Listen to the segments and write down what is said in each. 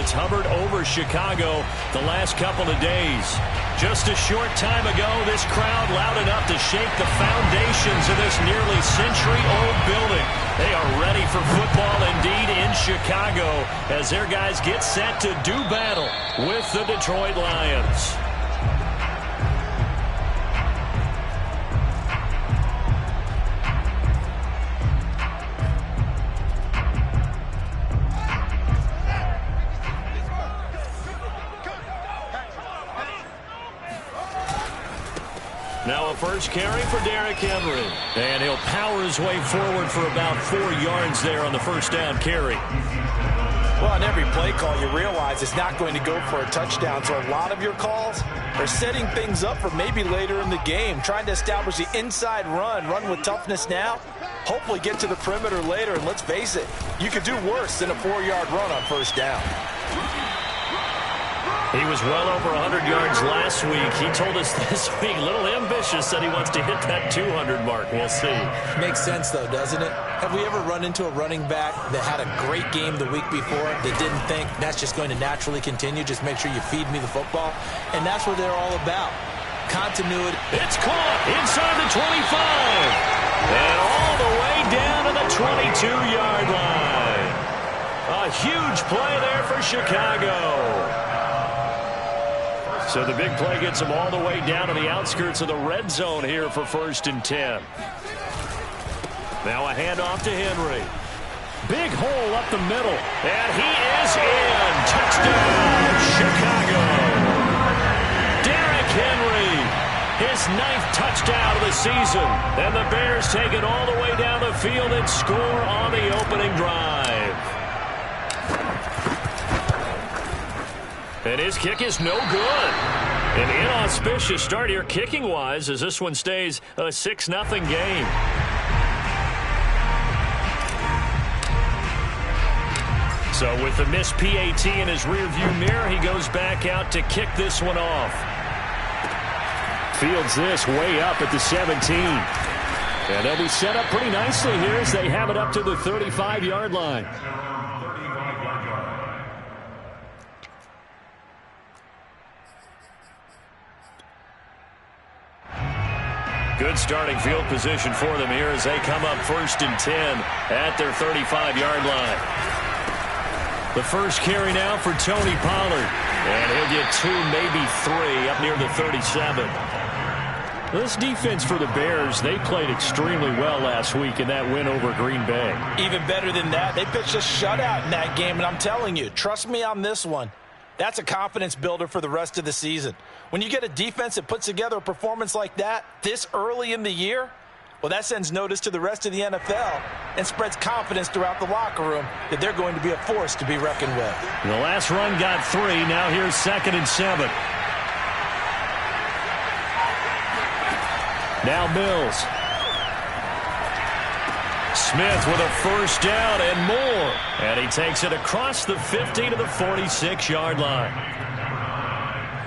it's hovered over Chicago the last couple of days. Just a short time ago, this crowd loud enough to shake the foundations of this nearly century-old building. They are ready for football indeed in Chicago as their guys get set to do battle with the Detroit Lions. Now a first carry for Derrick Henry. And he'll power his way forward for about 4 yards there on the first down carry. Well, on every play call, you realize it's not going to go for a touchdown. So a lot of your calls are setting things up for maybe later in the game, trying to establish the inside run with toughness now, hopefully get to the perimeter later. And let's face it, you could do worse than a 4-yard run on first down. He was well over 100 yards last week. He told us this week, a little ambitious, said he wants to hit that 200 mark. We'll see. Makes sense, though, doesn't it? Have we ever run into a running back that had a great game the week before that didn't think that's just going to naturally continue? Just make sure you feed me the football. And that's what they're all about. Continuity. It's caught inside the 25. And all the way down to the 22-yard line. A huge play there for Chicago. So the big play gets them all the way down to the outskirts of the red zone here for 1st and 10. Now a handoff to Henry. Big hole up the middle. And he is in. Touchdown, Chicago. Derrick Henry, his 9th touchdown of the season. And the Bears take it all the way down the field and score on the opening drive. And his kick is no good. An inauspicious start here kicking-wise as this one stays a 6-0 game. So with the missed PAT in his rearview mirror, he goes back out to kick this one off. Fields this way up at the 17. And they'll be set up pretty nicely here as they have it up to the 35-yard line. Good starting field position for them here as they come up 1st and 10 at their 35-yard line. The first carry now for Tony Pollard. And he'll get 2, maybe 3 up near the 37. This defense for the Bears, they played extremely well last week in that win over Green Bay. Even better than that, they pitched a shutout in that game. And I'm telling you, trust me on this one. That's a confidence builder for the rest of the season. When you get a defense that puts together a performance like that this early in the year, well, that sends notice to the rest of the NFL and spreads confidence throughout the locker room that they're going to be a force to be reckoned with. The last run got 3. Now here's 2nd and 7. Now Mills. Smith with a first down and more. And he takes it across the 50 to the 46-yard line.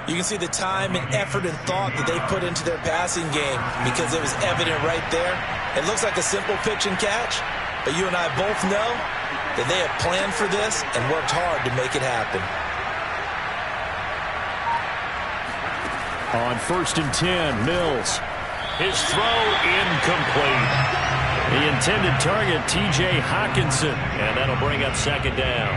You can see the time and effort and thought that they put into their passing game because it was evident right there. It looks like a simple pitch and catch, but you and I both know that they have planned for this and worked hard to make it happen. On 1st and 10, Mills. His throw incomplete. The intended target, T.J. Hawkinson, and that'll bring up 2nd down.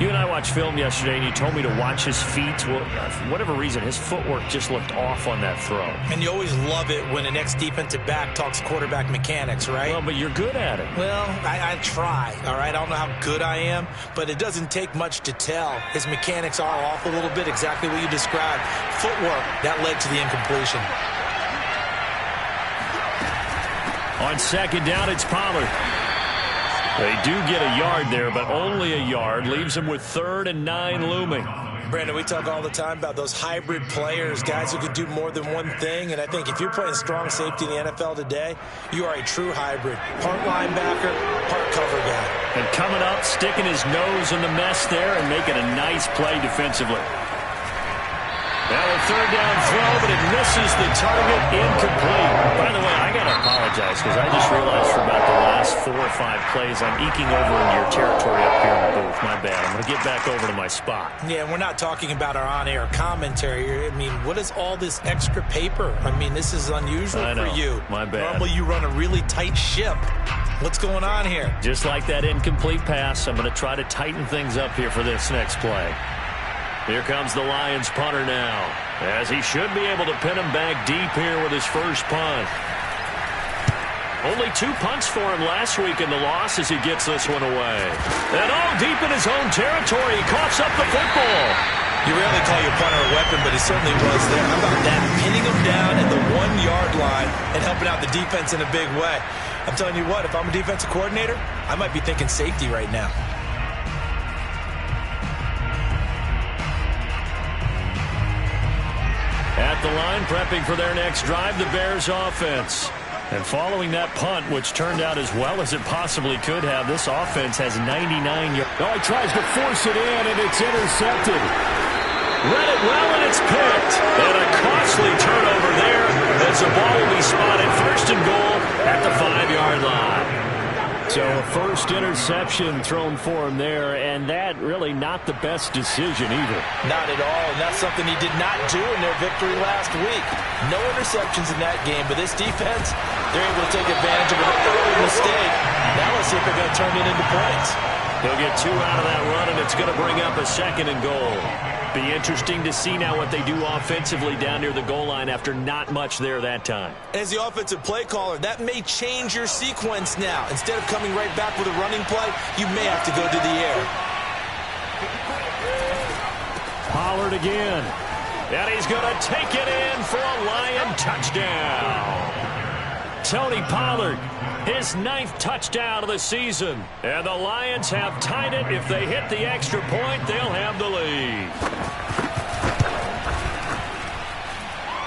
You and I watched film yesterday, and you told me to watch his feet. Well, for whatever reason, his footwork just looked off on that throw. And you always love it when an ex-defensive back talks quarterback mechanics, right? Well, but you're good at it. Well, I try, all right? I don't know how good I am, but it doesn't take much to tell. His mechanics are off a little bit, exactly what you described. Footwork, that led to the incompletion. On 2nd down, it's Pollard. They do get a yard there, but only a yard. Leaves them with 3rd and 9 looming. Brandon, we talk all the time about those hybrid players, guys who can do more than one thing. And I think if you're playing strong safety in the NFL today, you are a true hybrid. Part linebacker, part cover guy. And coming up, sticking his nose in the mess there and making a nice play defensively. Now a third down throw, but it misses the target, incomplete. By the way, I got to apologize because I just realized for about the last 4 or 5 plays I'm eking over into your territory up here in the booth. My bad. I'm going to get back over to my spot. Yeah, we're not talking about our on-air commentary here. I mean, what is all this extra paper? I mean, this is unusual for you. My bad. Normally you run a really tight ship. What's going on here? Just like that incomplete pass, I'm going to try to tighten things up here for this next play. Here comes the Lions punter now, as he should be able to pin him back deep here with his first punt. Only 2 punts for him last week in the loss as he gets this one away. And all deep in his own territory, he coughs up the football. You rarely call your punter a weapon, but he certainly was there. How about that? Pinning him down at the 1-yard line and helping out the defense in a big way. I'm telling you what, if I'm a defensive coordinator, I might be thinking safety right now. At the line, prepping for their next drive, the Bears offense. And following that punt, which turned out as well as it possibly could have, this offense has 99 yards. Oh, he tries to force it in, and it's intercepted. Read it well, and it's picked. And a costly turnover there as the ball will be spotted first and goal at the 5-yard line. So a first interception thrown for him there, and that really not the best decision either. Not at all, and that's something he did not do in their victory last week. No interceptions in that game, but this defense, they're able to take advantage of an early mistake. Now let's see if they're going to turn it into points. He'll get 2 out of that run, and it's going to bring up a second and goal. Be interesting to see now what they do offensively down near the goal line after not much there that time. As the offensive play caller, that may change your sequence now. Instead of coming right back with a running play, you may have to go to the air. Pollard again. And he's going to take it in for a Lion touchdown. Tony Pollard, his 9th touchdown of the season. And the Lions have tied it. If they hit the extra point, they'll have the lead.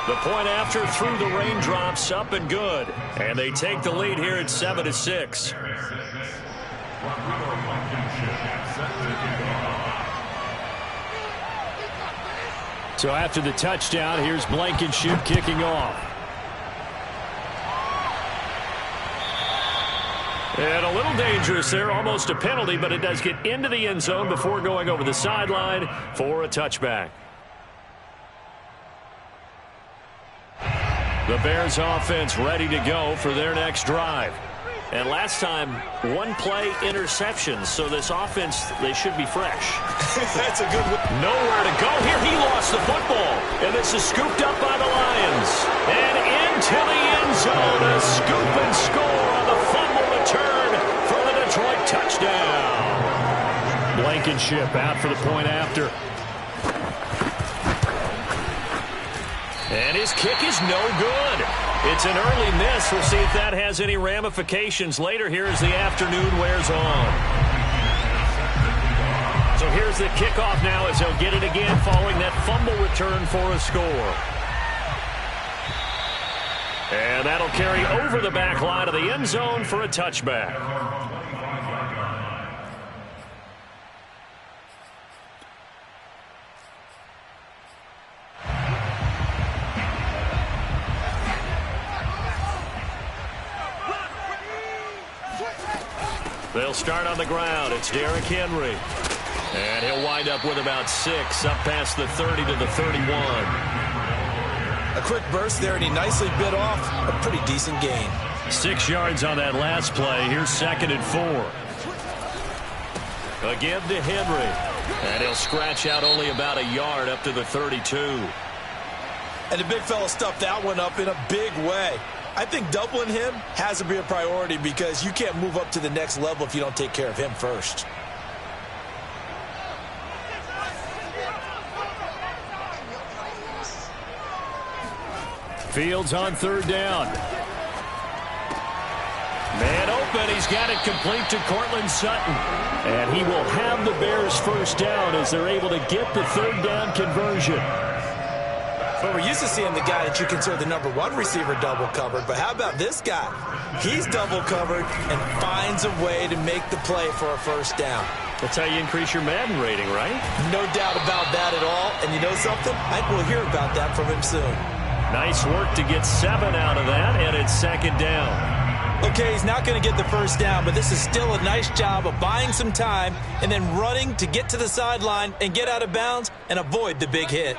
The point after through the raindrops, up and good. And they take the lead here at 7-6. So after the touchdown, here's Blankenship kicking off. And a little dangerous there, almost a penalty, but it does get into the end zone before going over the sideline for a touchback. The Bears offense ready to go for their next drive. And last time, 1-play interceptions, so this offense, they should be fresh. That's a good one. Nowhere to go here. He lost the football. And this is scooped up by the Lions. And into the end zone, a scoop and score on the fumble return for the Detroit touchdown. Blankenship out for the point after. And his kick is no good. It's an early miss. We'll see if that has any ramifications later here as the afternoon wears on. So here's the kickoff now as they'll get it again following that fumble return for a score. And that'll carry over the back line of the end zone for a touchback. They'll start on the ground. It's Derrick Henry. And he'll wind up with about 6, up past the 30 to the 31. A quick burst there, and he nicely bit off a pretty decent gain. 6 yards on that last play. Here's 2nd and 4. Again to Henry. And he'll scratch out only about a yard up to the 32. And the big fella stuffed that one up in a big way. I think doubling him has to be a priority because you can't move up to the next level if you don't take care of him first. Fields on 3rd down. Man open. He's got it complete to Cortland Sutton. And he will have the Bears first down as they're able to get the 3rd down conversion. Well, we're used to seeing the guy that you consider the #1 receiver double covered, but how about this guy? He's double covered and finds a way to make the play for a first down. That's how you increase your Madden rating, right? No doubt about that at all. And you know something? I think we'll hear about that from him soon. Nice work to get 7 out of that, and it's second down. Okay, he's not going to get the first down, but this is still a nice job of buying some time and then running to get to the sideline and get out of bounds and avoid the big hit.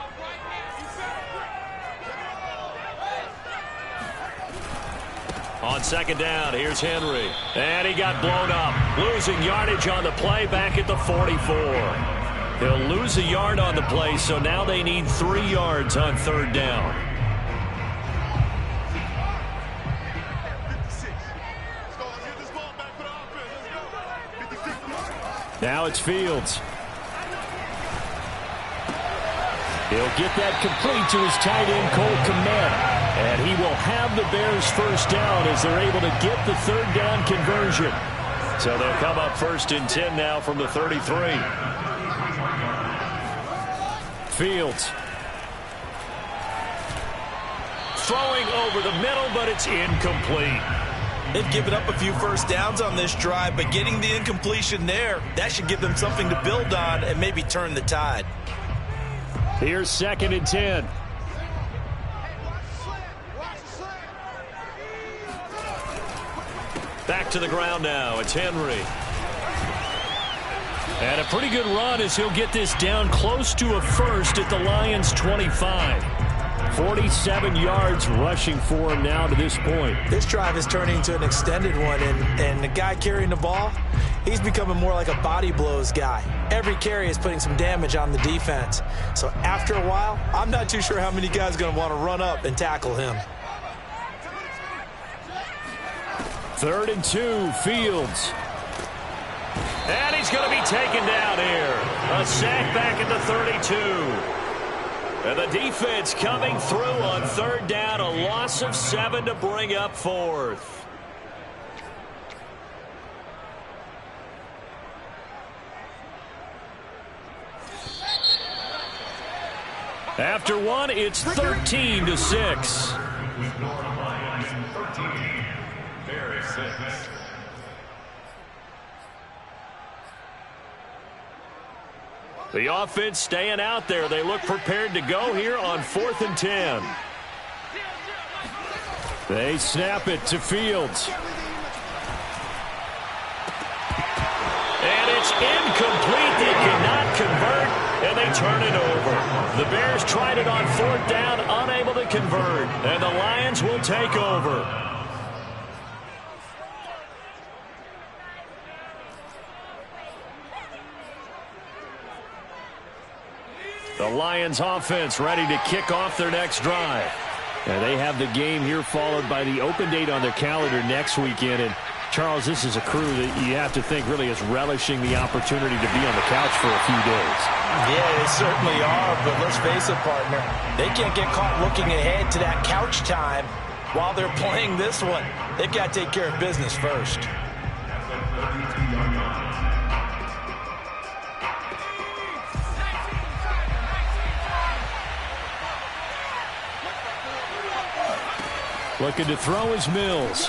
On second down, here's Henry. And he got blown up. Losing yardage on the play back at the 44. He'll lose a yard on the play, so now they need 3 yards on third down. Now it's Fields. He'll get that complete to his tight end, Cole Kmet. And he will have the Bears first down as they're able to get the third down conversion. So they'll come up first and 10 now from the 33. Fields. Throwing over the middle, but it's incomplete. They've given up a few first downs on this drive, but getting the incompletion there, that should give them something to build on and maybe turn the tide. Here's second and 10. Back to the ground now. It's Henry. And a pretty good run as he'll get this down close to a first at the Lions' 25. 47 yards rushing for him now to this point. This drive is turning into an extended one, and the guy carrying the ball, he's becoming more like a body blows guy. Every carry is putting some damage on the defense. So after a while, I'm not too sure how many guys are going to want to run up and tackle him. 3rd and 2, Fields. And he's going to be taken down here. A sack back at the 32. And the defense coming through on third down. A loss of 7 to bring up 4th. After 1, it's 13 to 6. The offense staying out there. They look prepared to go here on 4th and 10. They snap it to Fields. And it's incomplete. They cannot convert, and they turn it over. The Bears tried it on 4th down, unable to convert. And the Lions will take over. The Lions offense ready to kick off their next drive. And they have the game here followed by the open date on their calendar next weekend. And Charles, this is a crew that you have to think really is relishing the opportunity to be on the couch for a few days. Yeah, they certainly are, but let's face it, partner. They can't get caught looking ahead to that couch time while they're playing this one. They've got to take care of business first. Looking to throw is Mills.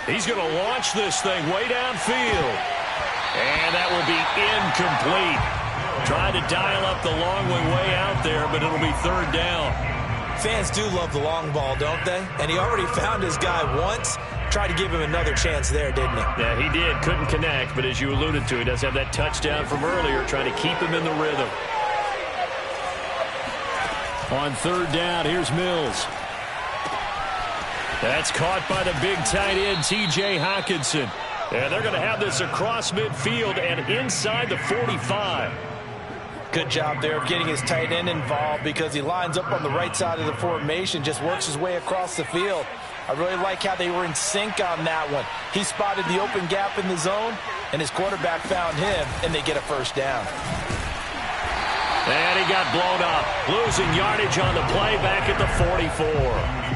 He's going to launch this thing way downfield. And that will be incomplete. Trying to dial up the long way out there, but it'll be 3rd down. Fans do love the long ball, don't they? And he already found his guy once. Tried to give him another chance there, didn't he? Yeah, he did. Couldn't connect, but as you alluded to, he does have that touchdown from earlier, trying to keep him in the rhythm. On 3rd down, here's Mills. That's caught by the big tight end, T.J. Hockenson. And they're going to have this across midfield and inside the 45. Good job there of getting his tight end involved because he lines up on the right side of the formation, just works his way across the field. I really like how they were in sync on that one. He spotted the open gap in the zone, and his quarterback found him, and they get a first down. And he got blown up, losing yardage on the play back at the 44.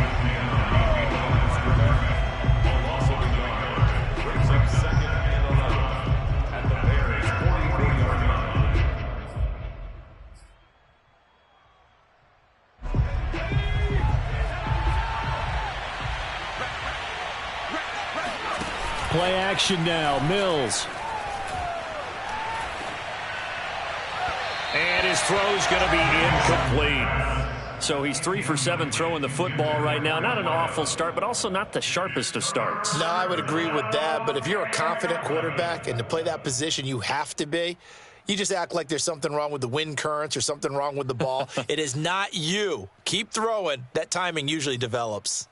Play action now, Mills. his throw's going to be incomplete. So he's 3 for 7 throwing the football right now. Not an awful start, but also not the sharpest of starts. No, I would agree with that. But if you're a confident quarterback and to play that position, you have to be. You just act like there's something wrong with the wind currents or something wrong with the ball. It is not you. Keep throwing. That timing usually develops.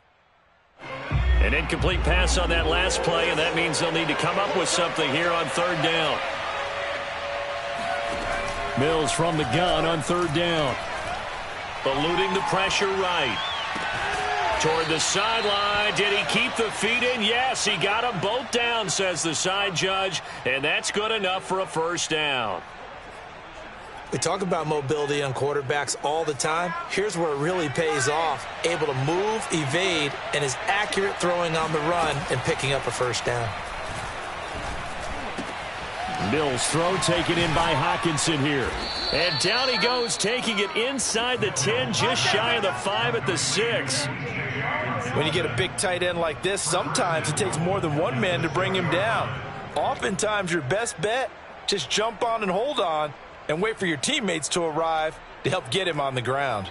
An incomplete pass on that last play, and that means they'll need to come up with something here on 3rd down. Mills from the gun on 3rd down. Eluding the pressure right. Toward the sideline. Did he keep the feet in? Yes, he got them both down, says the side judge, and that's good enough for a 1st down. We talk about mobility on quarterbacks all the time. Here's where it really pays off. Able to move, evade, and is accurate throwing on the run and picking up a 1st down. Mills' throw taken in by Hockenson here. And down he goes, taking it inside the 10, just shy of the 5 at the 6. When you get a big tight end like this, sometimes it takes more than one man to bring him down. Oftentimes, your best bet, just jump on and hold on and wait for your teammates to arrive to help get him on the ground.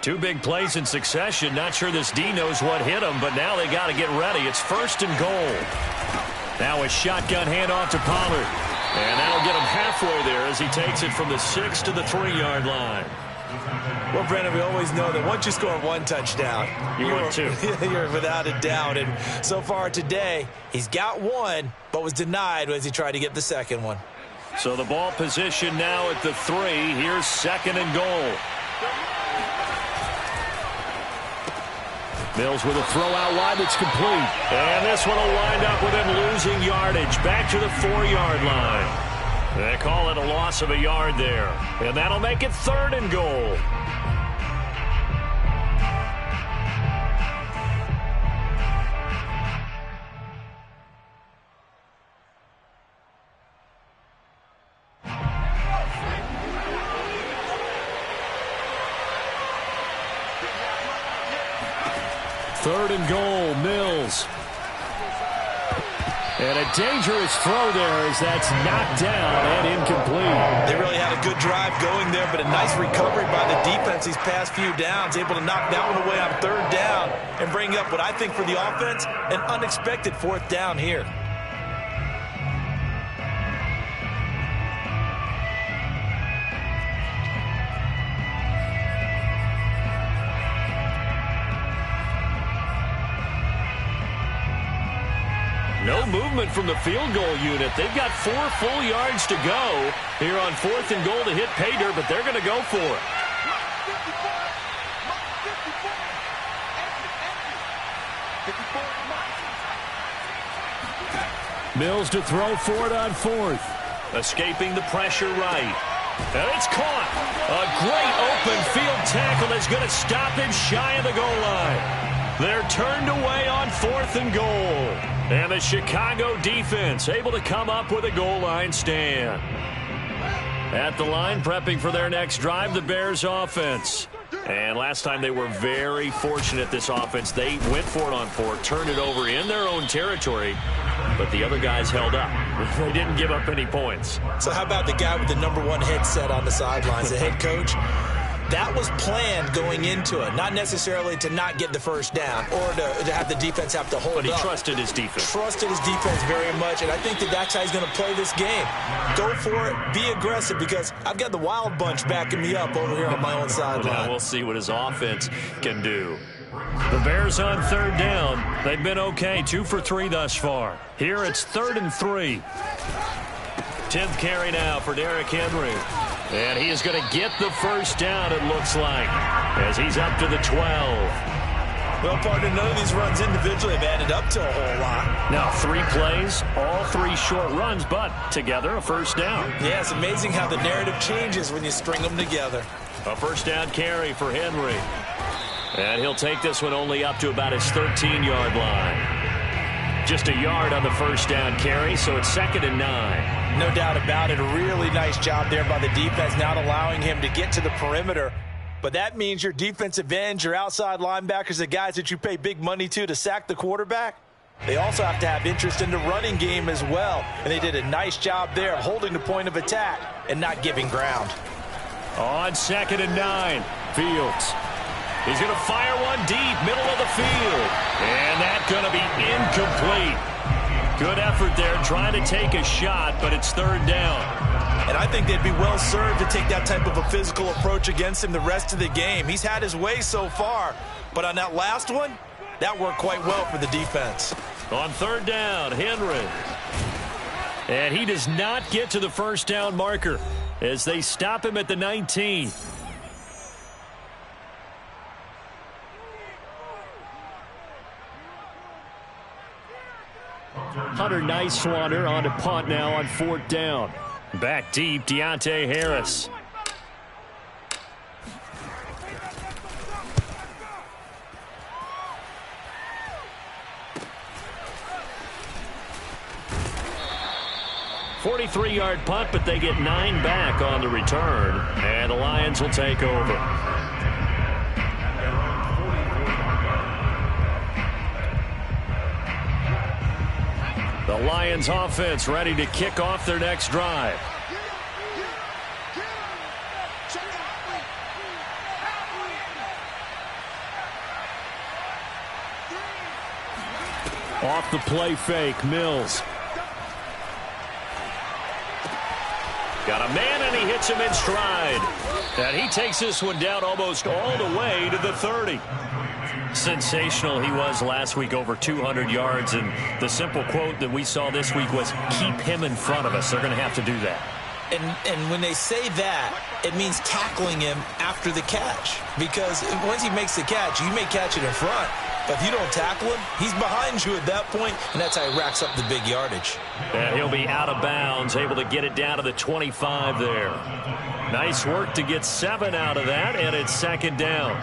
2 big plays in succession. Not sure this D knows what hit him, but now they got to get ready. It's 1st and goal. Now a shotgun handoff to Pollard. And that'll get him halfway there as he takes it from the 6 to the 3-yard line. Well, Brandon, we always know that once you score 1 touchdown, you're 2. You're without a doubt. And so far today, he's got 1, but was denied as he tried to get the 2nd one. So the ball position now at the 3. Here's 2nd and goal. Mills with a throw out wide that's complete. And this one will wind up with him losing yardage back to the 4-yard line. They call it a loss of a yard there. And that'll make it 3rd and goal. Third and goal, Mills. And a dangerous throw there as that's knocked down and incomplete. They really had a good drive going there, but a nice recovery by the defense these past few downs, able to knock that one away on 3rd down and bring up what I think for the offense, an unexpected 4th down here. No movement from the field goal unit. They've got 4 full yards to go here on 4th and goal to hit pay dirt, but they're going to go for it. Mills to throw for it on 4th. Escaping the pressure right. And it's caught. A great open field tackle is going to stop him shy of the goal line. They're turned away on 4th and goal. And the Chicago defense able to come up with a goal line stand. At the line, prepping for their next drive, the Bears offense. And last time they were very fortunate, this offense. They went for it on 4, turned it over in their own territory, but the other guys held up. They didn't give up any points. So how about the guy with the #1 headset on the sidelines, the head coach? That was planned going into it, not necessarily to not get the 1st down or to have the defense have to hold up. But he trusted his defense. Trusted his defense very much, and I think that's how he's going to play this game. Go for it, be aggressive, because I've got the wild bunch backing me up over here on my own sideline. Now we'll see what his offense can do. The Bears on 3rd down. They've been okay, 2 for 3 thus far. Here it's 3rd and 3. 10th carry now for Derrick Henry. And he is going to get the 1st down, it looks like, as he's up to the 12. Well, partner, none of these runs individually have added up to a whole lot. Now 3 plays, all 3 short runs, but together a 1st down. Yeah, it's amazing how the narrative changes when you string them together. A 1st down carry for Henry. And he'll take this one only up to about his 13-yard line. Just a yard on the 1st down carry, so it's 2nd and 9. No doubt about it. A really nice job there by the defense, not allowing him to get to the perimeter. But that means your defensive ends, your outside linebackers, the guys that you pay big money to sack the quarterback, They also have to have interest in the running game as well, and they did a nice job there of holding the point of attack and not giving ground. On 2nd and 9, Fields. He's going to fire one deep, middle of the field. And that's going to be incomplete. Good effort there, trying to take a shot, but it's 3rd down. And I think they'd be well served to take that type of a physical approach against him the rest of the game. He's had his way so far, but on that last one, that worked quite well for the defense. On 3rd down, Henry. And he does not get to the first down marker as they stop him at the 19. Hunter Nice-Swanner on to punt now on 4th down. Back deep, Deontay Harris. "43-yard punt, but they get 9 back on the return, and the Lions will take over. The Lions offense ready to kick off their next drive. Off the play fake, Mills. Got a man, and he hits him in stride. And he takes this one down almost all the way to the 30. Sensational he was last week, over 200 yards, and the simple quote that we saw this week was, keep him in front of us. They're going to have to do that. And when they say that, it means tackling him after the catch. Because once he makes the catch, you may catch it in front. But if you don't tackle him, he's behind you at that point, and that's how he racks up the big yardage. And he'll be out of bounds, able to get it down to the 25 there. Nice work to get 7 out of that, and it's 2nd down.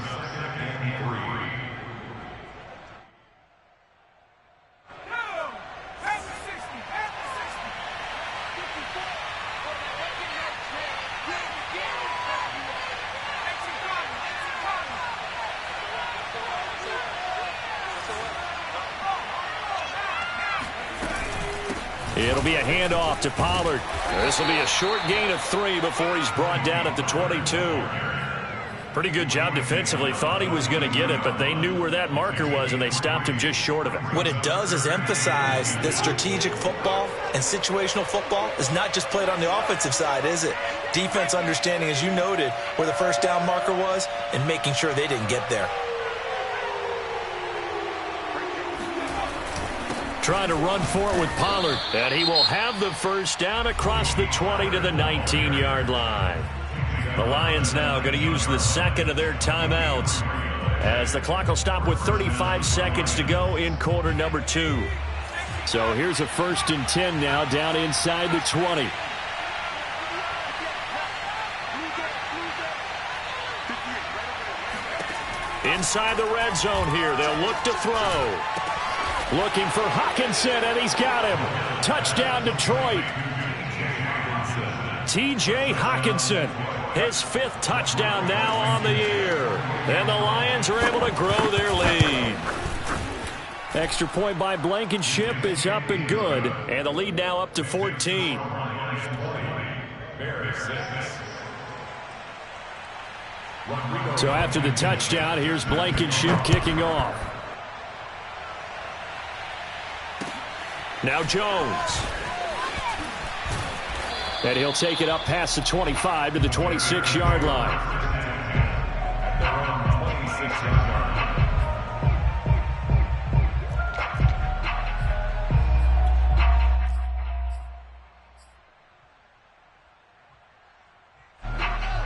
It'll be a handoff to Pollard. This will be a short gain of 3 before he's brought down at the 22. Pretty good job defensively. Thought he was going to get it, but they knew where that marker was, and they stopped him just short of it. What it does is emphasize that strategic football and situational football is not just played on the offensive side, is it? Defense understanding, as you noted, where the first down marker was and making sure they didn't get there. Trying to run for it with Pollard. And he will have the first down across the 20 to the 19-yard line. The Lions now going to use the second of their timeouts as the clock will stop with 35 seconds to go in quarter number 2. So here's a 1st and 10 now down inside the 20. Inside the red zone here. They'll look to throw. Looking for Hockenson, and he's got him. Touchdown, Detroit. T.J. Hockenson, his 5th touchdown now on the year. And the Lions are able to grow their lead. Extra point by Blankenship is up and good. And the lead now up to 14. So after the touchdown, here's Blankenship kicking off. Now Jones. And he'll take it up past the 25 to the 26-yard line.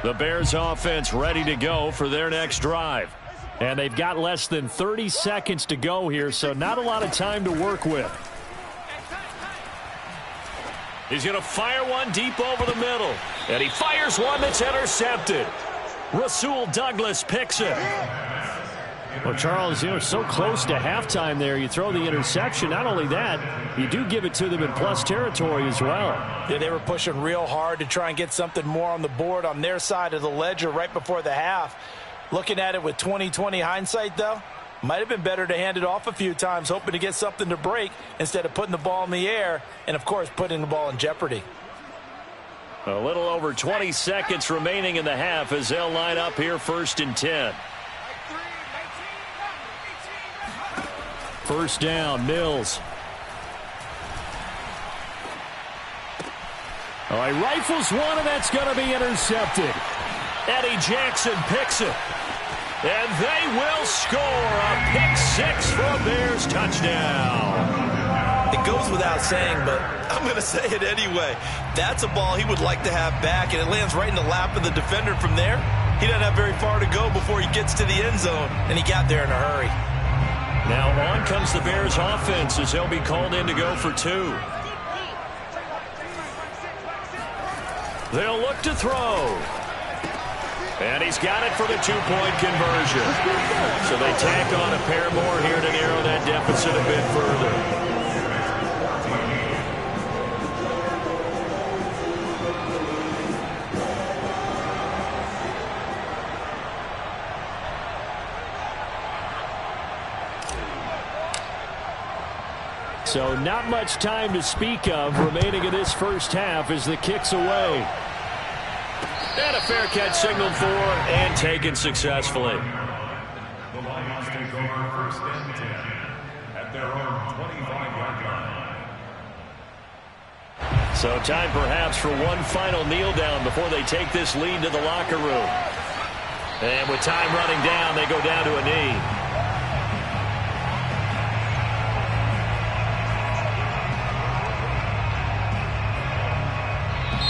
The Bears offense ready to go for their next drive. And they've got less than 30 seconds to go here, so not a lot of time to work with. He's going to fire one deep over the middle. And he fires one that's intercepted. Rasul Douglas picks it. Well, Charles, so close to halftime there. You throw the interception. Not only that, you do give it to them in plus territory as well. Yeah, they were pushing real hard to try and get something more on the board on their side of the ledger right before the half. Looking at it with 20/20 hindsight, though, Might have been better to hand it off a few times, hoping to get something to break instead of putting the ball in the air and, of course, putting the ball in jeopardy. A little over 20 seconds remaining in the half as they'll line up here 1st and 10. First down, Mills. Oh, he rifles one, and that's going to be intercepted. Eddie Jackson picks it. And they will score a pick six for a Bears touchdown. It goes without saying, but I'm going to say it anyway. That's a ball he would like to have back, and it lands right in the lap of the defender from there. He doesn't have very far to go before he gets to the end zone, and he got there in a hurry. Now on comes the Bears offense as they'll be called in to go for 2. They'll look to throw. And he's got it for the 2-point conversion. So they tack on a pair more here to narrow that deficit a bit further. So not much time to speak of remaining in this first half as the kick's away. And a fair catch signaled for and taken successfully. The Lions take over 1st and 10 at their own 25-yard line. So time perhaps for one final kneel down before they take this lead to the locker room. And with time running down, they go down to a knee.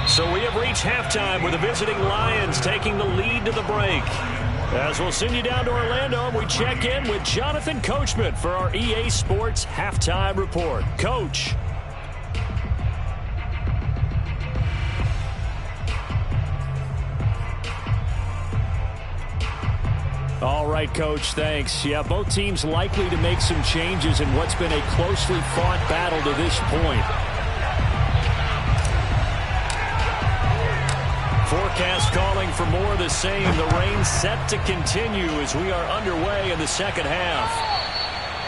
So we have reached halftime with the visiting Lions taking the lead to the break. As we'll send you down to Orlando, we check in with Jonathan Coachman for our EA Sports Halftime Report. Coach. All right, Coach, thanks. Yeah, both teams likely to make some changes in what's been a closely fought battle to this point. Forecast calling for more of the same. The rain set to continue as we are underway in the second half.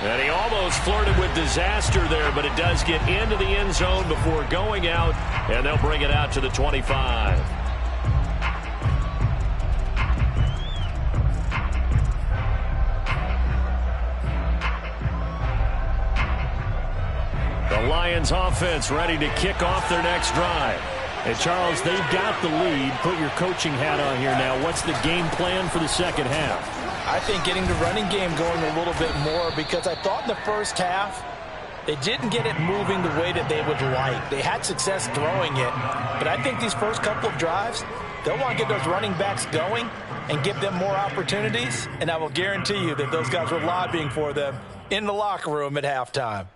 And he almost flirted with disaster there, but it does get into the end zone before going out, and they'll bring it out to the 25. The Lions offense ready to kick off their next drive. And, Charles, they've got the lead. Put your coaching hat on here now. What's the game plan for the second half? I think getting the running game going a little bit more because I thought in the first half they didn't get it moving the way that they would like. They had success throwing it, but I think these first couple of drives, they'll want to get those running backs going and give them more opportunities, and I will guarantee you that those guys were lobbying for them in the locker room at halftime.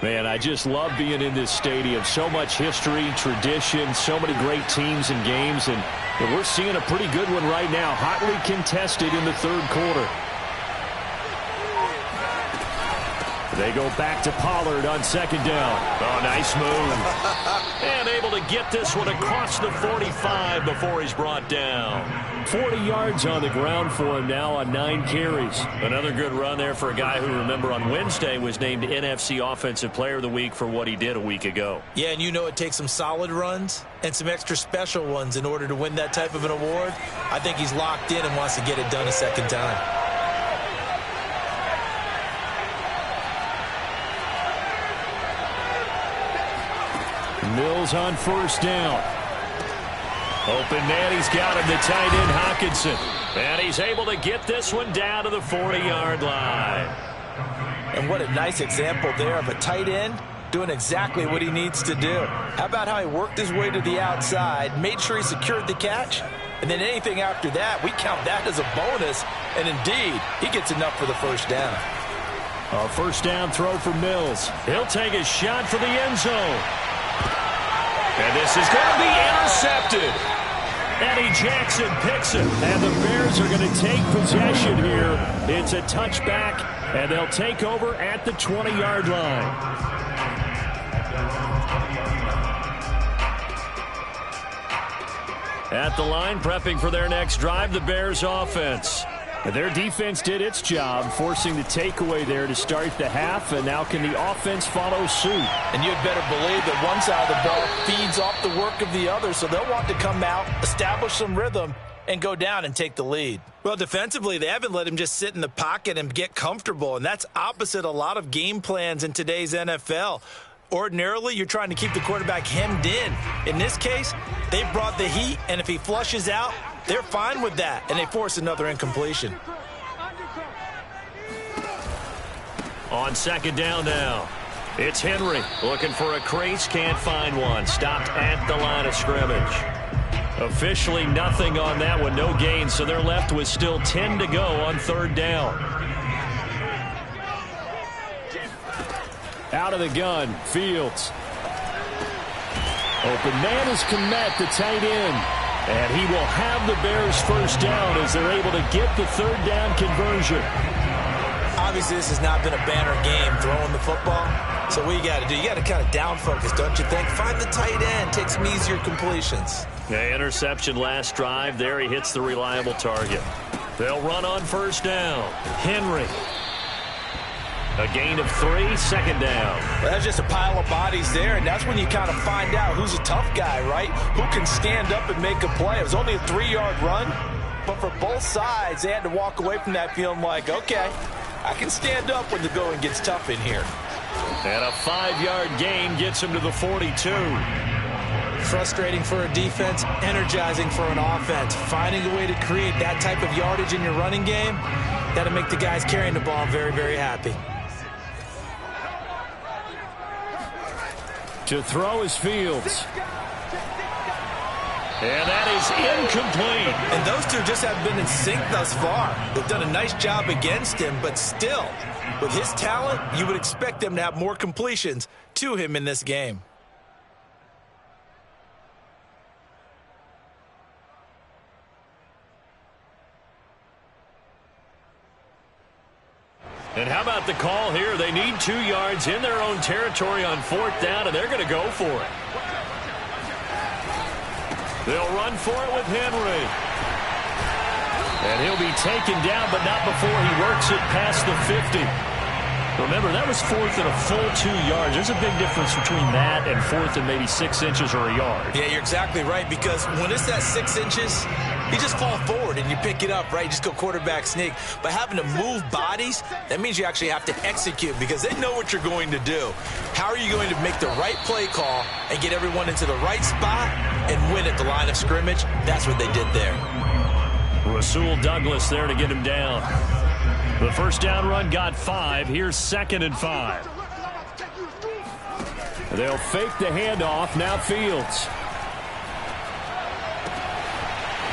Man, I just love being in this stadium. So much history, tradition, so many great teams and games, and we're seeing a pretty good one right now, hotly contested in the third quarter. They go back to Pollard on second down. Oh, nice move. And able to get this one across the 45 before he's brought down. 40 yards on the ground for him now on 9 carries. Another good run there for a guy who, remember, on Wednesday was named NFC Offensive Player of the Week for what he did a week ago. Yeah, and you know it takes some solid runs and some extra special ones in order to win that type of an award. I think he's locked in and wants to get it done a second time. Mills on first down. Open man, he's got him, the tight end Hockenson. And he's able to get this one down to the 40-yard line. And what a nice example there of a tight end doing exactly what he needs to do. How about how he worked his way to the outside, made sure he secured the catch, and then anything after that, we count that as a bonus. And indeed, he gets enough for the first down. A first down throw for Mills. He'll take a shot for the end zone. And this is going to be intercepted. Eddie Jackson picks it, and the Bears are going to take possession here. It's a touchback, and they'll take over at the 20-yard line. At the line, prepping for their next drive, the Bears offense. Their defense did its job, forcing the takeaway there to start the half, and now can the offense follow suit? And you'd better believe that one side of the ball feeds off the work of the other, so they'll want to come out, establish some rhythm, and go down and take the lead. Well, defensively, they haven't let him just sit in the pocket and get comfortable, and that's opposite a lot of game plans in today's NFL. Ordinarily, you're trying to keep the quarterback hemmed in. In this case, they brought the heat, and if he flushes out, they're fine with that, and they force another incompletion. On second down now, it's Henry looking for a crease, can't find one. Stopped at the line of scrimmage. Officially nothing on that one, no gain, so they're left with still 10 to go on third down. Out of the gun, Fields. Open man is Kmet, the tight end. And he will have the Bears first down as they're able to get the third down conversion. Obviously, this has not been a banner game throwing the football. So what you got to do, you got to kind of down focus, don't you think? Find the tight end, take some easier completions. Yeah, interception last drive. There he hits the reliable target. They'll run on first down. Henry. A gain of 3, second down. Well, that's just a pile of bodies there, and that's when you kind of find out who's a tough guy, right? Who can stand up and make a play. It was only a 3-yard run, but for both sides, they had to walk away from that feeling like, okay, I can stand up when the going gets tough in here. And a 5-yard gain gets him to the 42. Frustrating for a defense, energizing for an offense. Finding a way to create that type of yardage in your running game, that'll make the guys carrying the ball very, very happy. To throw is Fields. And that is incomplete. And those two just haven't been in sync thus far. They've done a nice job against him, but still, with his talent, you would expect them to have more completions to him in this game. And how about the call here? They need 2 yards in their own territory on fourth down, and they're going to go for it. They'll run for it with Henry. And he'll be taken down, but not before he works it past the 50. Remember, that was fourth and a full 2 yards. There's a big difference between that and fourth and maybe 6 inches or a yard. Yeah, you're exactly right, because when it's that 6 inches, you just fall forward and you pick it up, right? You just go quarterback sneak. But having to move bodies, that means you actually have to execute because they know what you're going to do. How are you going to make the right play call and get everyone into the right spot and win at the line of scrimmage? That's what they did there. Rasul Douglas there to get him down. The first down run got 5. Here's 2nd and 5. They'll fake the handoff. Now Fields.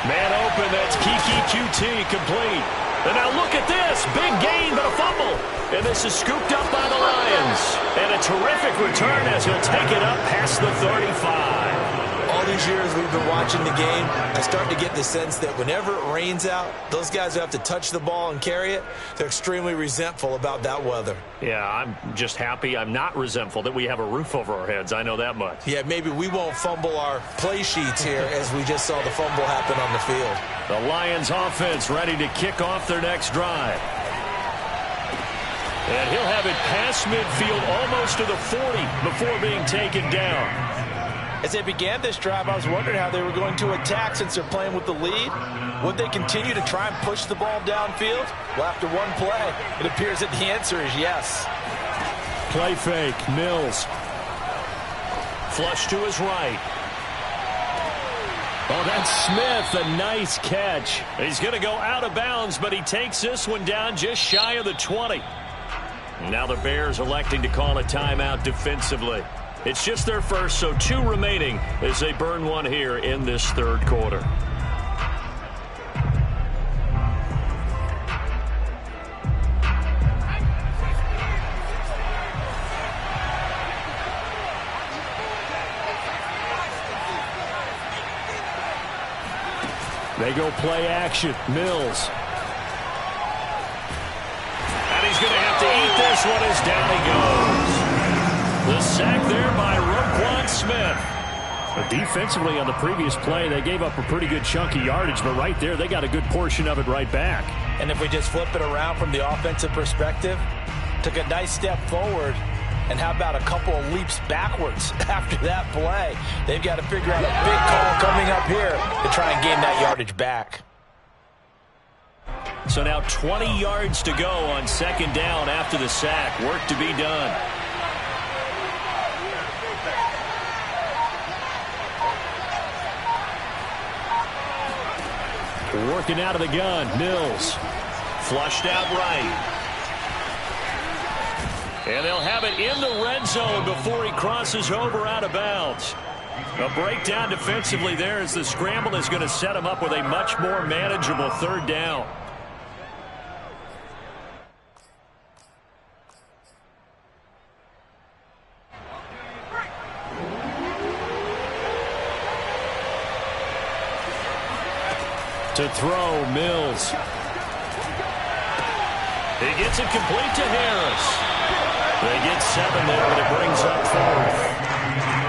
Man open. That's Kiki QT complete. And now look at this. Big gain, but a fumble. And this is scooped up by the Lions. And a terrific return as he'll take it up past the 35. All these years we've been watching the game, I start to get the sense that whenever it rains out, those guys who have to touch the ball and carry it, they're extremely resentful about that weather. Yeah, I'm just happy I'm not resentful that we have a roof over our heads. I know that much. Yeah, maybe we won't fumble our play sheets here as we just saw the fumble happen on the field. The Lions offense ready to kick off their next drive. And he'll have it past midfield almost to the 40 before being taken down. As they began this drive, I was wondering how they were going to attack since they're playing with the lead. Would they continue to try and push the ball downfield? Well, after one play, it appears that the answer is yes. Play fake, Mills. Flush to his right. Oh, that's Smith, a nice catch. He's going to go out of bounds, but he takes this one down just shy of the 20. Now the Bears electing to call a timeout defensively. It's just their first, so 2 remaining as they burn one here in this third quarter. They go play action. Mills. And he's going to have to eat this one as down he goes. The sack there by Roquan Smith. But defensively on the previous play, they gave up a pretty good chunk of yardage, but right there, they got a good portion of it right back. And if we just flip it around from the offensive perspective, took a nice step forward, and how about a couple of leaps backwards after that play? They've got to figure out a big call coming up here to try and gain that yardage back. So now 20 yards to go on second down after the sack. Work to be done. Working out of the gun, Mills. Flushed out right. And they'll have it in the red zone before he crosses over out of bounds. A breakdown defensively there as the scramble is going to set him up with a much more manageable third down. To throw, Mills. He gets it complete to Harris. They get 7 there, but it brings up 4th.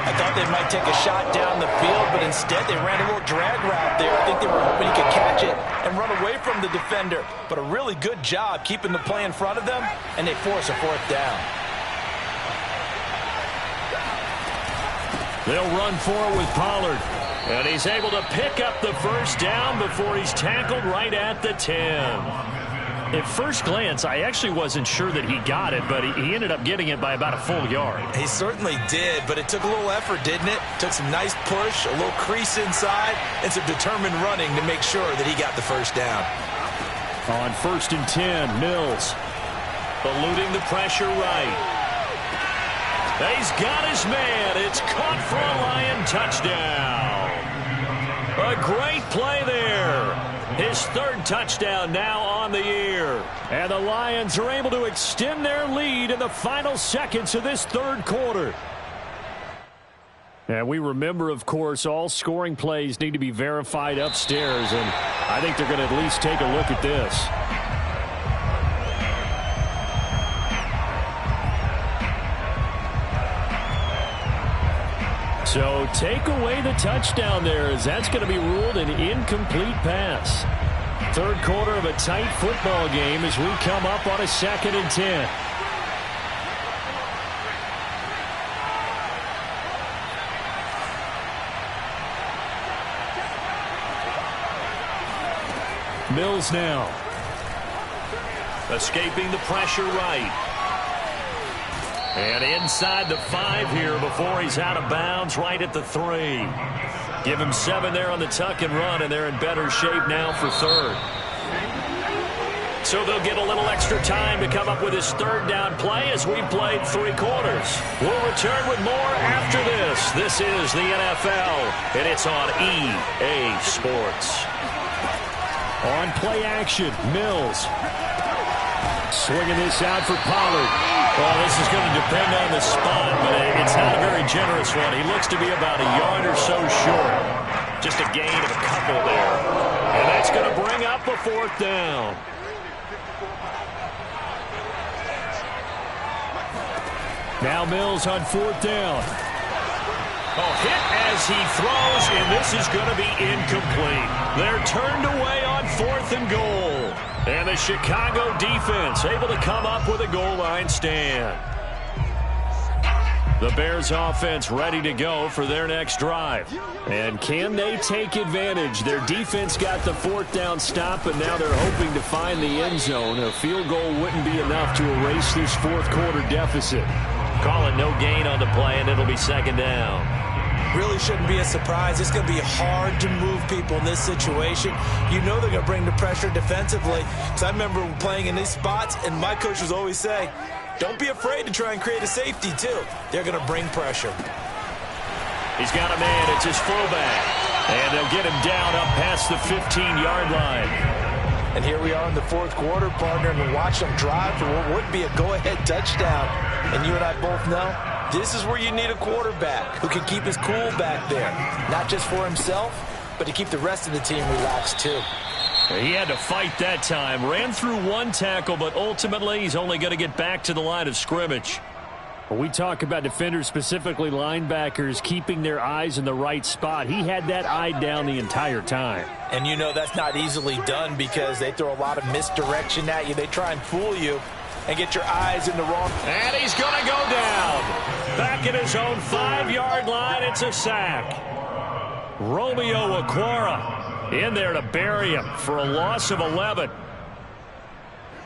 I thought they might take a shot down the field, but instead they ran a little drag route there. I think they were hoping he could catch it and run away from the defender. But a really good job keeping the play in front of them, and they force a 4th down. They'll run forward with Pollard. And he's able to pick up the first down before he's tackled right at the 10. At first glance, I actually wasn't sure that he got it, but he ended up getting it by about a full yard. He certainly did, but it took a little effort, didn't it? Took some nice push, a little crease inside, and some determined running to make sure that he got the first down. On 1st and 10, Mills. Eluding the pressure right. He's got his man. It's caught for a Lion touchdown. A great play there. His 3rd touchdown now on the year. And the Lions are able to extend their lead in the final seconds of this 3rd quarter. And we remember, of course, all scoring plays need to be verified upstairs. And I think they're going to at least take a look at this. So take away the touchdown there, as that's going to be ruled an incomplete pass. 3rd quarter of a tight football game as we come up on a 2nd and 10. Mills now. Escaping the pressure right. And inside the 5 here before he's out of bounds right at the 3. Give him 7 there on the tuck and run, and they're in better shape now for 3rd. So they'll get a little extra time to come up with his 3rd down play as we've played 3 quarters. We'll return with more after this. This is the NFL, and it's on EA Sports. On play action, Mills. Swinging this out for Pollard. Well, this is going to depend on the spot, but it's not a very generous one. He looks to be about a yard or so short. Just a gain of a couple there. And that's going to bring up a 4th down. Now Mills on 4th down. Oh, hit as he throws, and this is going to be incomplete. They're turned away on 4th and goal. And the Chicago defense able to come up with a goal line stand. The Bears offense ready to go for their next drive. And can they take advantage? Their defense got the 4th down stop, and now they're hoping to find the end zone. A field goal wouldn't be enough to erase this 4th quarter deficit. Call it no gain on the play, and it'll be 2nd down. Really shouldn't be a surprise. It's going to be hard to move people in this situation. You know they're going to bring the pressure defensively. Because I remember playing in these spots, and my coach was always saying, don't be afraid to try and create a safety, too. They're going to bring pressure. He's got a man. It's his fullback. And they'll get him down up past the 15-yard line. And here we are in the 4th quarter, partner, and watch them drive for what would be a go-ahead touchdown. And you and I both know this is where you need a quarterback who can keep his cool back there. Not just for himself, but to keep the rest of the team relaxed, too. He had to fight that time. Ran through 1 tackle, but ultimately he's only going to get back to the line of scrimmage. We talk about defenders, specifically linebackers, keeping their eyes in the right spot. He had that eye down the entire time. And you know that's not easily done because they throw a lot of misdirection at you. They try and fool you and get your eyes in the wrong. And he's going to go down. Back at his own 5-yard line, it's a sack. Romeo Okwara in there to bury him for a loss of 11.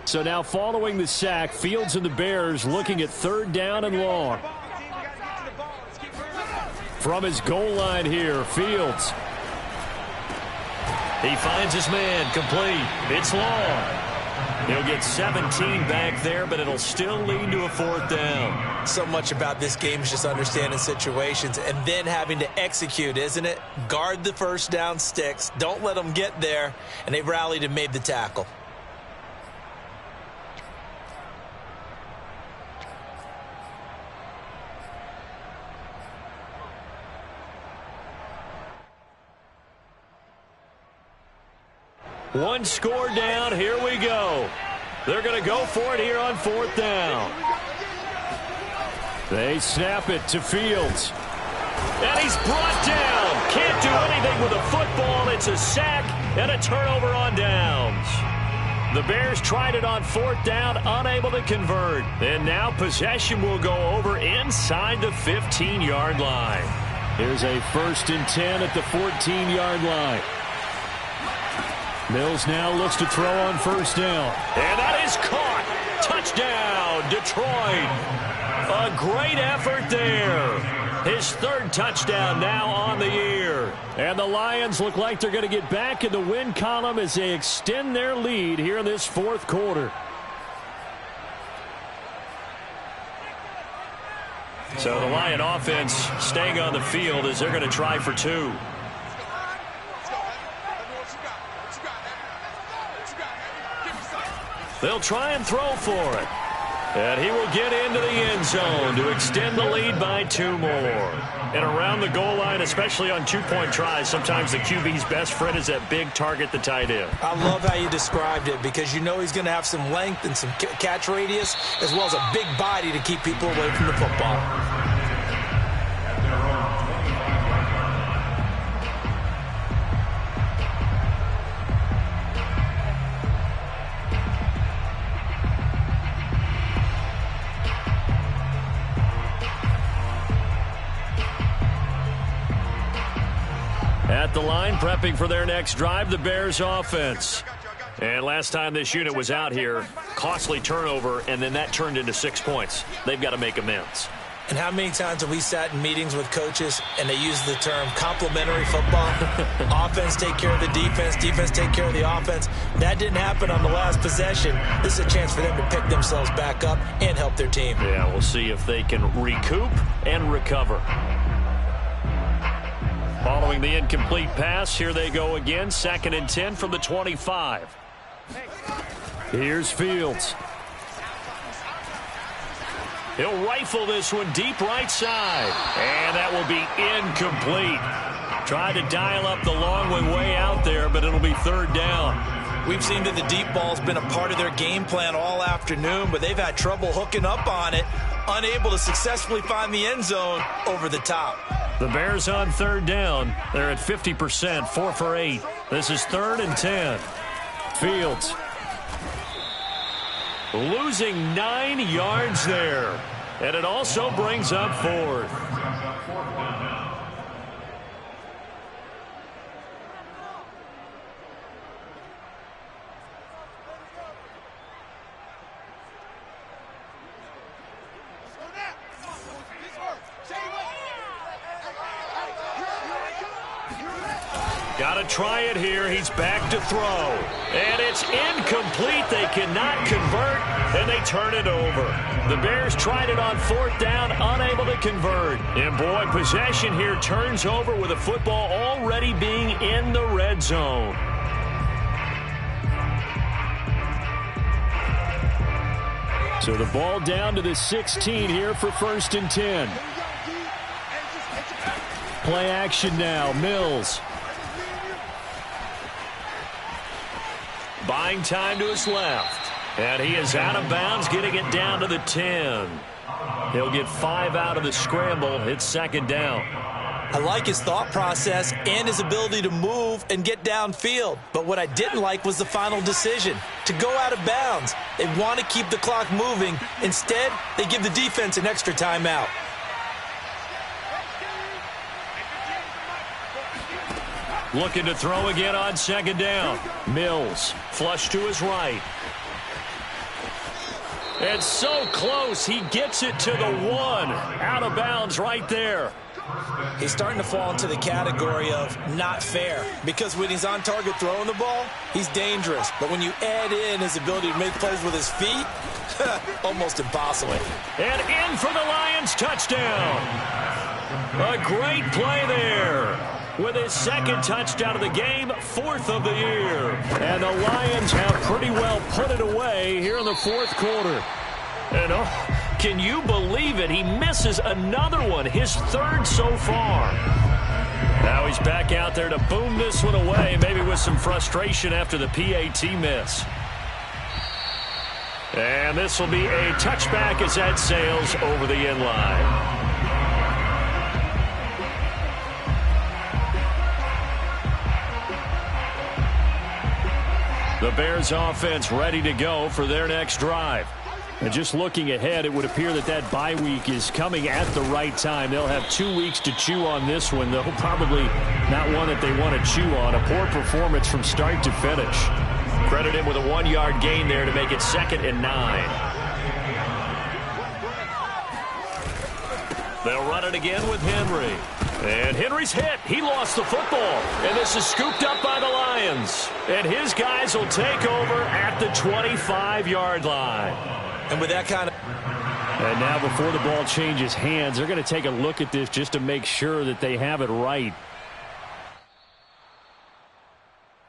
So now following the sack, Fields and the Bears looking at 3rd down and long. From his goal line here, Fields. He finds his man, complete. It's long. He'll get 17 back there, but it'll still lead to a 4th down. So much about this game is just understanding situations and then having to execute, isn't it? Guard the first down sticks. Don't let them get there. And they rallied and made the tackle. One score down. Here we go. They're going to go for it here on 4th down. They snap it to Fields. And he's brought down. Can't do anything with a football. It's a sack and a turnover on downs. The Bears tried it on 4th down, unable to convert. And now possession will go over inside the 15-yard line. Here's a 1st and 10 at the 14-yard line. Mills now looks to throw on 1st down. And that is caught. Touchdown, Detroit. A great effort there. His 3rd touchdown now on the year. And the Lions look like they're going to get back in the win column as they extend their lead here in this 4th quarter. So the Lion offense staying on the field as they're going to try for 2. They'll try and throw for it. And he will get into the end zone to extend the lead by 2 more. And around the goal line, especially on 2-point tries, sometimes the QB's best friend is that big target, the tight end. I love how you described it because you know he's going to have some length and some catch radius as well as a big body to keep people away from the football. At the line, prepping for their next drive, the Bears offense. And last time this unit was out here, costly turnover, and then that turned into 6 points. They've got to make amends. And how many times have we sat in meetings with coaches and they use the term complementary football? Offense take care of the defense, defense take care of the offense. That didn't happen on the last possession. This is a chance for them to pick themselves back up and help their team. Yeah, we'll see if they can recoup and recover. Following the incomplete pass, here they go again. 2nd and 10 from the 25. Here's Fields. He'll rifle this one deep right side. And that will be incomplete. Tried to dial up the long way out there, but it'll be 3rd down. We've seen that the deep ball's been a part of their game plan all afternoon, but they've had trouble hooking up on it, unable to successfully find the end zone over the top. The Bears on 3rd down. They're at 50%, 4 for 8. This is 3rd and 10. Fields losing 9 yards there. And it also brings up 4th. Got to try it here. He's back to throw. And it's incomplete. They cannot convert, and they turn it over. The Bears tried it on 4th down, unable to convert. And, boy, possession here turns over with a football already being in the red zone. So the ball down to the 16 here for 1st and 10. Play action now. Mills. Buying time to his left. And he is out of bounds, getting it down to the 10. He'll get 5 out of the scramble. It's second down. I like his thought process and his ability to move and get downfield. But what I didn't like was the final decision, to go out of bounds. They want to keep the clock moving. Instead, they give the defense an extra timeout. Looking to throw again on second down. Mills, flush to his right. It's so close. He gets it to the 1. Out of bounds right there. He's starting to fall into the category of not fair, because when he's on target throwing the ball, he's dangerous. But when you add in his ability to make plays with his feet, almost impossible. And in for the Lions touchdown. A great play there. With his second touchdown of the game, 4th of the year. And the Lions have pretty well put it away here in the 4th quarter. And can you believe it? He misses another one, his 3rd so far. Now he's back out there to boom this one away, maybe with some frustration after the PAT miss. And this will be a touchback as that sails over the end line. The Bears offense ready to go for their next drive. And just looking ahead, it would appear that that bye week is coming at the right time. They'll have 2 weeks to chew on this one, though probably not one that they want to chew on. A poor performance from start to finish. Credit him with a 1-yard gain there to make it 2nd and 9. They'll run it again with Henry. And Henry's hit. He lost the football. And this is scooped up by the Lions. And his guys will take over at the 25-yard line. And with that kind of... And now before the ball changes hands, they're going to take a look at this just to make sure that they have it right.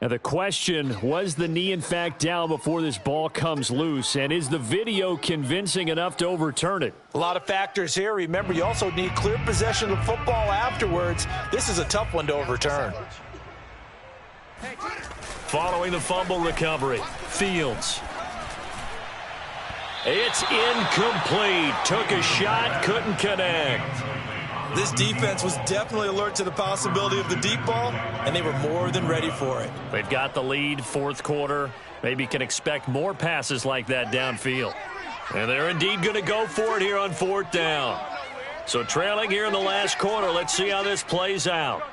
Now the question, was the knee in fact down before this ball comes loose? And is the video convincing enough to overturn it? A lot of factors here. Remember, you also need clear possession of the football afterwards. This is a tough one to overturn. Following the fumble recovery, Fields. It's incomplete. Took a shot, couldn't connect. This defense was definitely alert to the possibility of the deep ball, and they were more than ready for it. They've got the lead, 4th quarter. Maybe can expect more passes like that downfield. And they're indeed going to go for it here on 4th down. So trailing here in the last quarter, let's see how this plays out.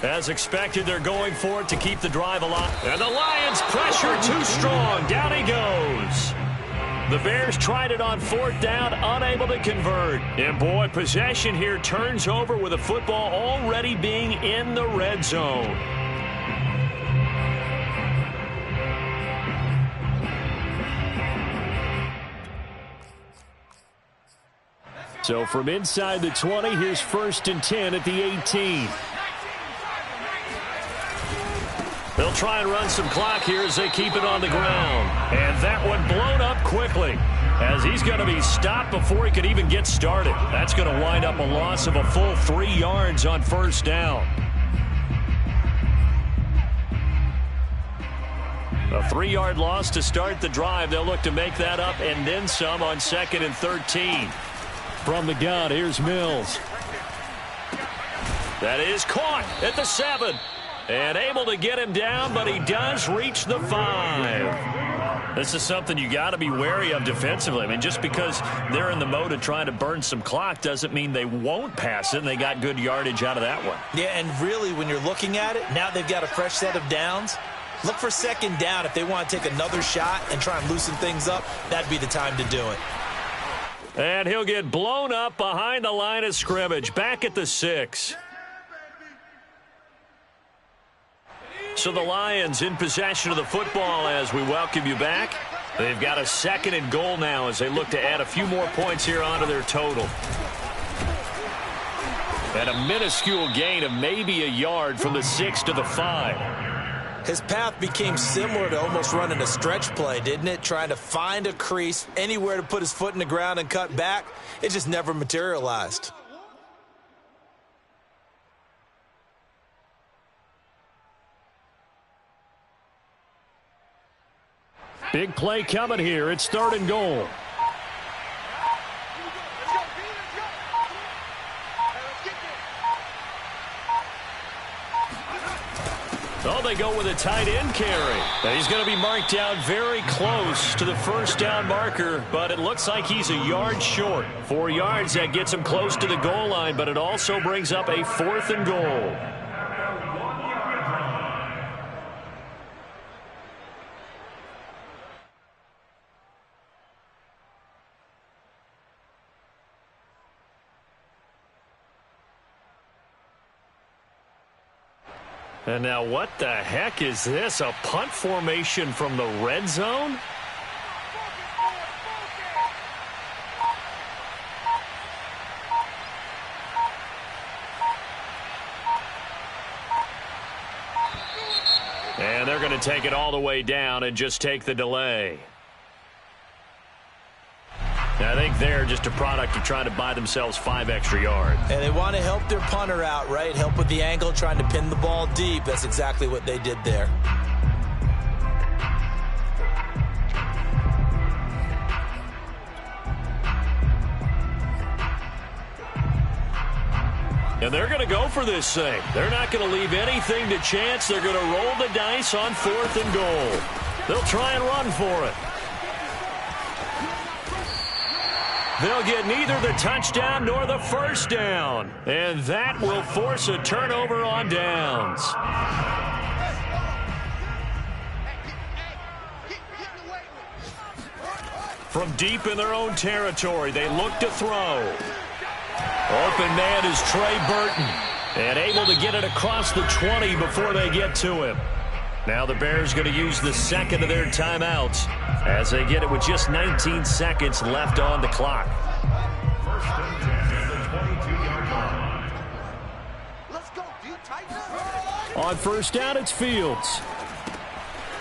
As expected, they're going for it to keep the drive alive. And the Lions pressure too strong. Down he goes. The Bears tried it on 4th down, unable to convert. And boy, possession here turns over with the football already being in the red zone. So from inside the 20, here's 1st and 10 at the 18. They'll try and run some clock here as they keep it on the ground. And that one blown up quickly as he's going to be stopped before he could even get started. That's going to wind up a loss of a full 3 yards on 1st down. A 3-yard loss to start the drive. They'll look to make that up and then some on 2nd and 13. From the gun, here's Mills. That is caught at the 7. And able to get him down, but he does reach the 5. This is something you got to be wary of defensively. I mean, just because they're in the mode of trying to burn some clock doesn't mean they won't pass it, and they got good yardage out of that one. Yeah, and really, when you're looking at it, now they've got a fresh set of downs. Look for 2nd down. If they want to take another shot and try and loosen things up, that'd be the time to do it. And he'll get blown up behind the line of scrimmage, back at the 6. So the Lions in possession of the football as we welcome you back. They've got a 2nd and goal now as they look to add a few more points here onto their total. And a minuscule gain of maybe a yard from the 6 to the 5. His path became similar to almost running a stretch play, didn't it? Trying to find a crease, anywhere to put his foot in the ground and cut back. It just never materialized. Big play coming here. It's 3rd and goal. Oh, they go with a tight end carry. Now, he's going to be marked down very close to the first down marker, but it looks like he's a yard short. 4 yards, that gets him close to the goal line, but it also brings up a 4th and goal. And now what the heck is this? A punt formation from the red zone? And they're going to take it all the way down and just take the delay. I think they're just a product of trying to buy themselves 5 extra yards. And they want to help their punter out, right? Help with the angle, trying to pin the ball deep. That's exactly what they did there. And they're going to go for this thing. They're not going to leave anything to chance. They're going to roll the dice on 4th and goal. They'll try and run for it. They'll get neither the touchdown nor the first down. And that will force a turnover on downs. From deep in their own territory, they look to throw. Open man is Trey Burton. And able to get it across the 20 before they get to him. Now the Bears going to use the second of their timeouts as they get it with just 19 seconds left on the clock. First and 10 at the 22-yard line. Let's go, dude. Tighten up. On first down, it's Fields.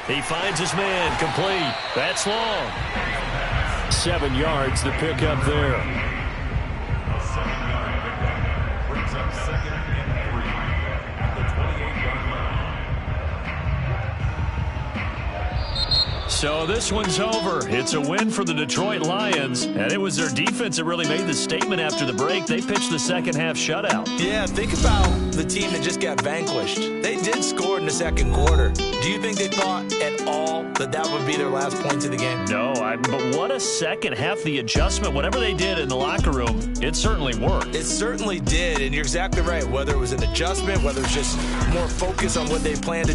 He finds his man, complete. That's long. 7 yards, the pickup there. A 7-yard pickup brings up 2nd and 3 at the 28-yard line. So this one's over. It's a win for the Detroit Lions, and it was their defense that really made the statement after the break. They pitched the second half shutout. Yeah, think about the team that just got vanquished. They did score in the second quarter. Do you think they thought at all that that would be their last points of the game? No, but what a second half. The adjustment, whatever they did in the locker room, it certainly worked. It certainly did, and you're exactly right. Whether it was an adjustment, whether it was just more focus on what they planned to do